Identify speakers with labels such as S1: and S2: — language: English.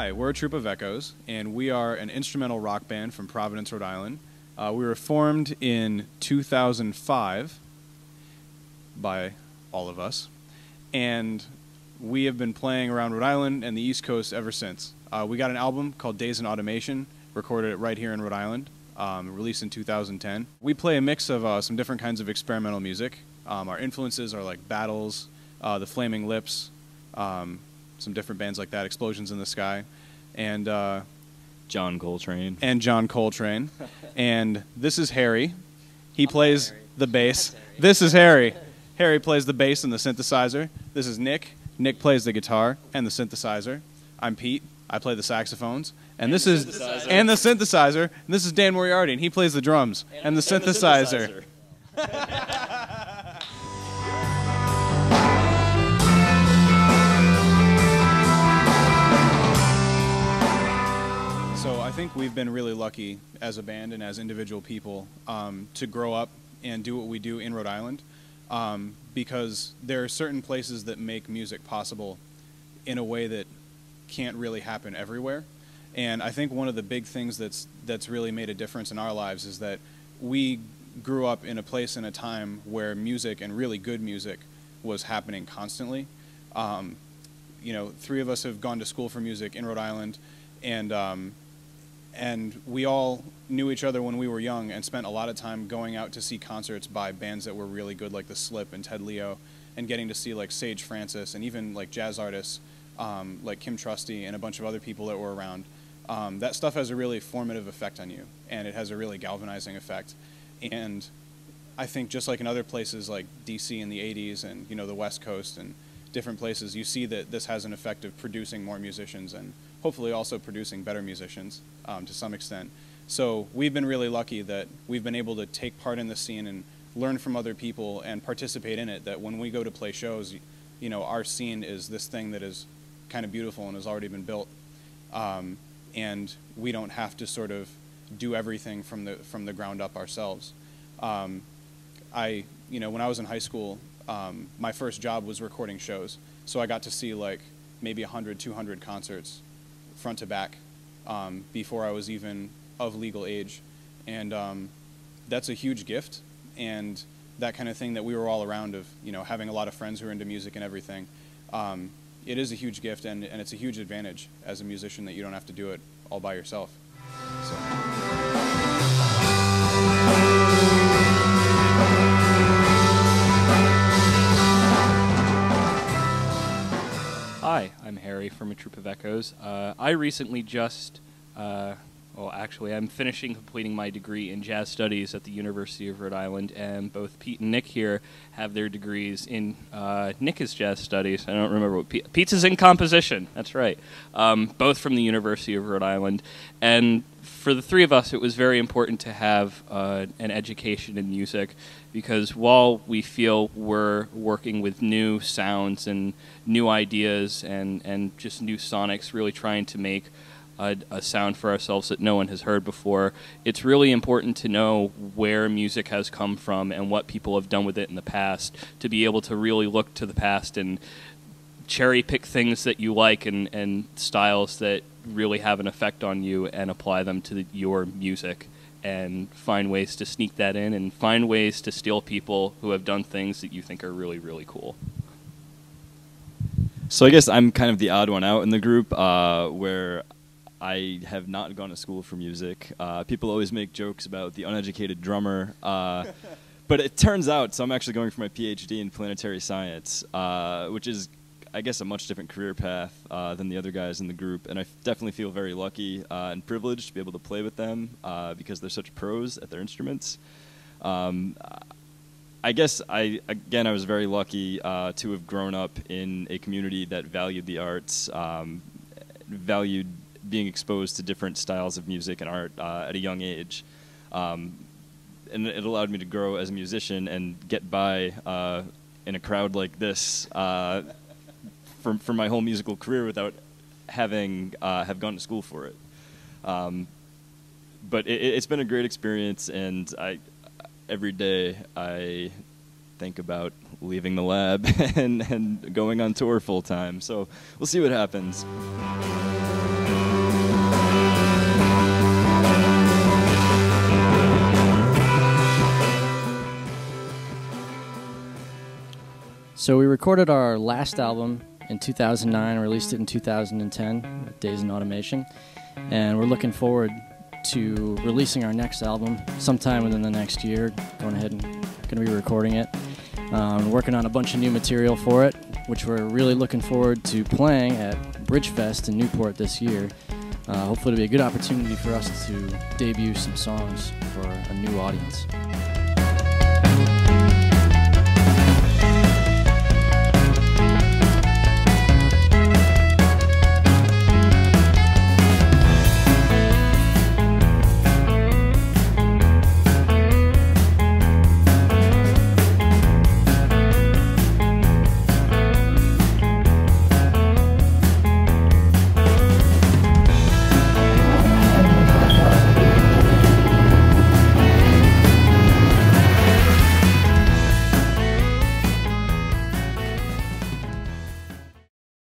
S1: Hi, we're a troupe of Echoes, and we are an instrumental rock band from Providence, Rhode Island. We were formed in 2005 by all of us, and we have been playing around Rhode Island and the East Coast ever since. We got an album called Days in Automation, recorded it right here in Rhode Island, released in 2010. We play a mix of some different kinds of experimental music. Our influences are like Battles, The Flaming Lips, some different bands like that, Explosions in the Sky, and
S2: John Coltrane.
S1: And this is Harry. He plays the bass. This is Harry. Harry plays the bass and the synthesizer. This is Nick. Nick plays the guitar and the synthesizer. I'm Pete. I play the saxophones. And this is the synthesizer. And this is Dan Moriarty, and he plays the drums and the synthesizer. So I think we've been really lucky as a band and as individual people to grow up and do what we do in Rhode Island, because there are certain places that make music possible in a way that can't really happen everywhere. And I think one of the big things that's really made a difference in our lives is that we grew up in a place and a time where music, and really good music, was happening constantly. You know, 3 of us have gone to school for music in Rhode Island, and we all knew each other when we were young and spent a lot of time going out to see concerts by bands that were really good, like The Slip and Ted Leo, and getting to see like Sage Francis and even like jazz artists like Kim Trusty and a bunch of other people that were around. That stuff has a really formative effect on you, and it has a really galvanizing effect. And I think just like in other places like DC in the 80s and, you know, the West Coast and different places, you see that this has an effect of producing more musicians and hopefully also producing better musicians to some extent. So we've been really lucky that we've been able to take part in the scene and learn from other people and participate in it, that when we go to play shows, you know, our scene is this thing that is kind of beautiful and has already been built. And we don't have to sort of do everything from the ground up ourselves. You know, when I was in high school, my first job was recording shows. So I got to see like maybe 100, 200 concerts front to back before I was even of legal age. And that's a huge gift. And that kind of thing that we were all around, of, you know, having a lot of friends who are into music and everything. It is a huge gift, and it's a huge advantage as a musician that you don't have to do it all by yourself. So.
S3: Hi, I'm Harry from a troupe of Echoes. I recently just, well, actually, I'm completing my degree in jazz studies at the University of Rhode Island, and both Pete and Nick here have their degrees in, Nick is jazz studies. I don't remember what Pete's is in composition. That's right. Both from the University of Rhode Island. And for the 3 of us, it was very important to have an education in music, because while we feel we're working with new sounds and new ideas and just new sonics, really trying to make a sound for ourselves that no one has heard before, it's really important to know where music has come from and what people have done with it in the past, to be able to really look to the past and cherry pick things that you like and styles that really have an effect on you and apply them to your music, and find ways to sneak that in and find ways to steal people who have done things that you think are really, really cool.
S2: So I guess I'm kind of the odd one out in the group, where I have not gone to school for music. People always make jokes about the uneducated drummer, but it turns out, so I'm actually going for my PhD in planetary science, which is, I guess, a much different career path than the other guys in the group, and I definitely feel very lucky and privileged to be able to play with them because they're such pros at their instruments. I guess I was very lucky to have grown up in a community that valued the arts, valued being exposed to different styles of music and art at a young age. And it allowed me to grow as a musician and get by in a crowd like this for my whole musical career without having have gone to school for it. But it's been a great experience, and every day I think about leaving the lab and going on tour full time. So we'll see what happens.
S4: So we recorded our last album in 2009, released it in 2010 with Days in Automation, and we're looking forward to releasing our next album sometime within the next year. Going ahead and going to be recording it. Working on a bunch of new material for it, which we're really looking forward to playing at BridgeFest in Newport this year. Hopefully it'll be a good opportunity for us to debut some songs for a new audience.